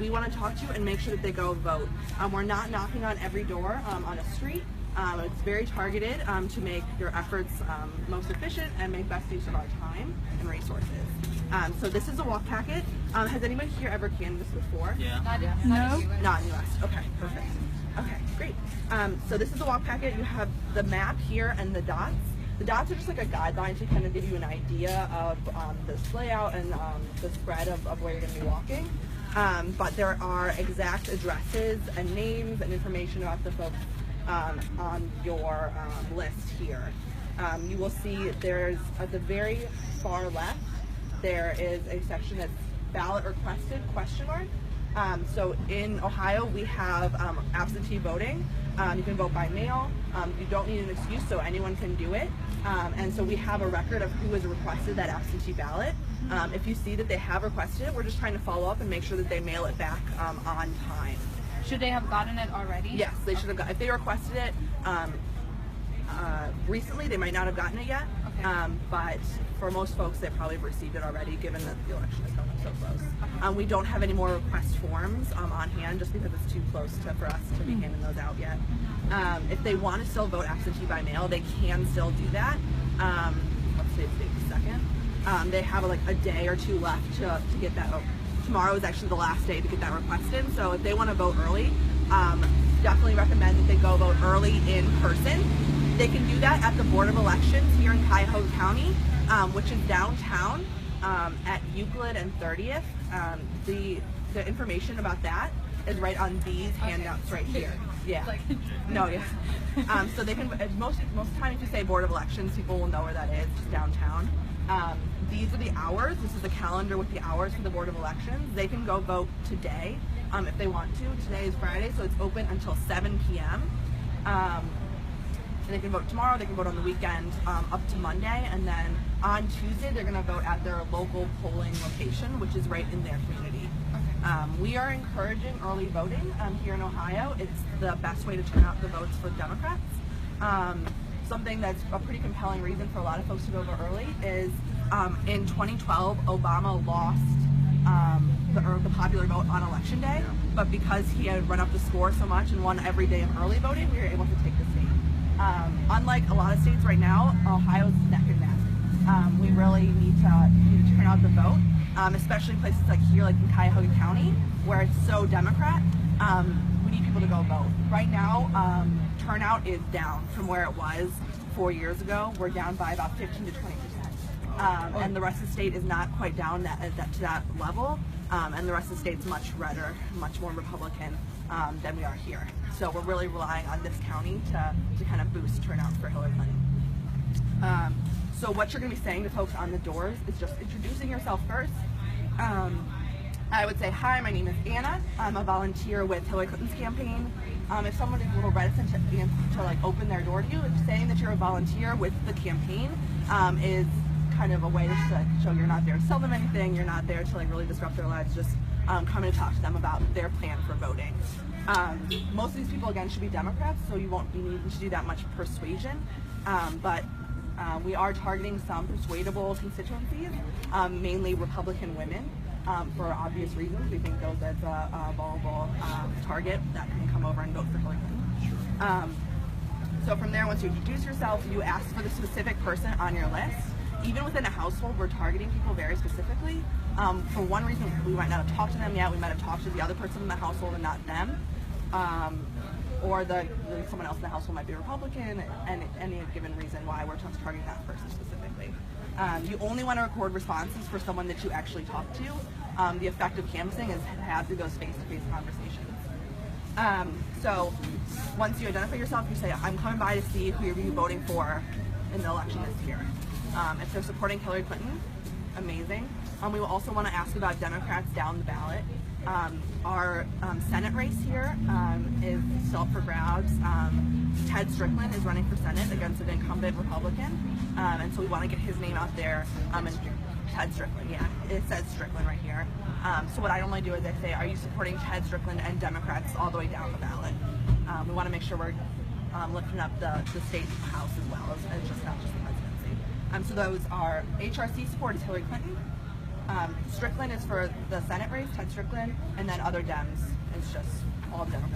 we want to talk to you and make sure that they go vote. We're not knocking on every door on a street. It's very targeted to make your efforts most efficient and make best use of our time and resources. So this is a walk packet. Has anybody here ever canvassed before? Yeah. Not in US. Okay, perfect. Okay, great. So this is the walk packet. You have the map here and the dots. The dots are just like a guideline to kind of give you an idea of this layout and the spread of where you're going to be walking. But there are exact addresses and names and information about the folks on your list here. You will see there's at the very far left, there is a section that's ballot requested ? So in Ohio, we have absentee voting. You can vote by mail. You don't need an excuse, so anyone can do it. And so we have a record of who has requested that absentee ballot. If you see that they have requested it, we're just trying to follow up and make sure that they mail it back on time. Should they have gotten it already? Yes, they should have got. If they requested it recently, they might not have gotten it yet. Okay. But for most folks, they probably have received it already, given that the election is coming so close. We don't have any more request forms on hand, just because it's too close for us to be handing those out yet. If they want to still vote absentee by mail, they can still do that. Let's say it's the 2nd. They have like a day or two left to get that. Tomorrow is actually the last day to get that request in. So if they want to vote early, definitely recommend that they go vote early in person. They can do that at the Board of Elections here in Cuyahoga County, which is downtown at Euclid and 30th. The information about that is right on these handouts right here. Yeah. No, yeah. So they can, most of the time if you say Board of Elections, people will know where that is, just downtown. These are the hours. This is the calendar with the hours for the Board of Elections. They can go vote today if they want to. Today is Friday, so it's open until 7 p.m. They can vote tomorrow, they can vote on the weekend up to Monday, and then on Tuesday they're going to vote at their local polling location, which is right in their community. We are encouraging early voting here in Ohio. It's the best way to turn out the votes for Democrats. Something that's a pretty compelling reason for a lot of folks to go vote early is in 2012, Obama lost the popular vote on Election Day, but because he had run up the score so much and won every day of early voting, we were able to take the state. Unlike a lot of states right now, Ohio's neck and neck. We really need to turn out the vote, especially places like here, like in Cuyahoga County, where it's so Democrat. We need people to go vote. Right now, turnout is down from where it was 4 years ago. We're down by about 15 to 20%. And the rest of the state is not quite down to that level. And the rest of the state's much redder, much more Republican than we are here. So we're really relying on this county to kind of boost turnout for Hillary Clinton. So what you're going to be saying to folks on the doors is just introducing yourself first. I would say, hi, my name is Anna. I'm a volunteer with Hillary Clinton's campaign. If someone is a little reticent to like open their door to you, saying that you're a volunteer with the campaign is kind of a way to show you're not there to sell them anything, you're not there to like really disrupt their lives, just coming to talk to them about their plan for voting. Most of these people, again, should be Democrats, so you won't be needing to do that much persuasion, but we are targeting some persuadable constituencies, mainly Republican women, for obvious reasons. We think those as a vulnerable target that can come over and vote for Hillary Clinton. So from there, once you introduce yourself, you ask for the specific person on your list. Even within a household, we're targeting people very specifically. For one reason, we might not have talked to them yet. We might have talked to the other person in the household and not them. Or someone else in the household might be Republican, and any given reason why we're just targeting that person specifically. You only want to record responses for someone that you actually talk to. The effect of canvassing is to have those face-to-face conversations. So once you identify yourself, you say, I'm coming by to see who you're voting for in the election this year. If they're supporting Hillary Clinton, amazing. We will also want to ask about Democrats down the ballot. Our Senate race here is still up for grabs. Ted Strickland is running for Senate against an incumbent Republican, and so we want to get his name out there. And Ted Strickland, yeah, it says Strickland right here. So what I normally do is I say, are you supporting Ted Strickland and Democrats all the way down the ballot? We want to make sure we're lifting up the state house as well as just not just the presidency. So those are HRC support is Hillary Clinton. Strickland is for the Senate race, Ted Strickland, and then other Dems. It's just all Democrats.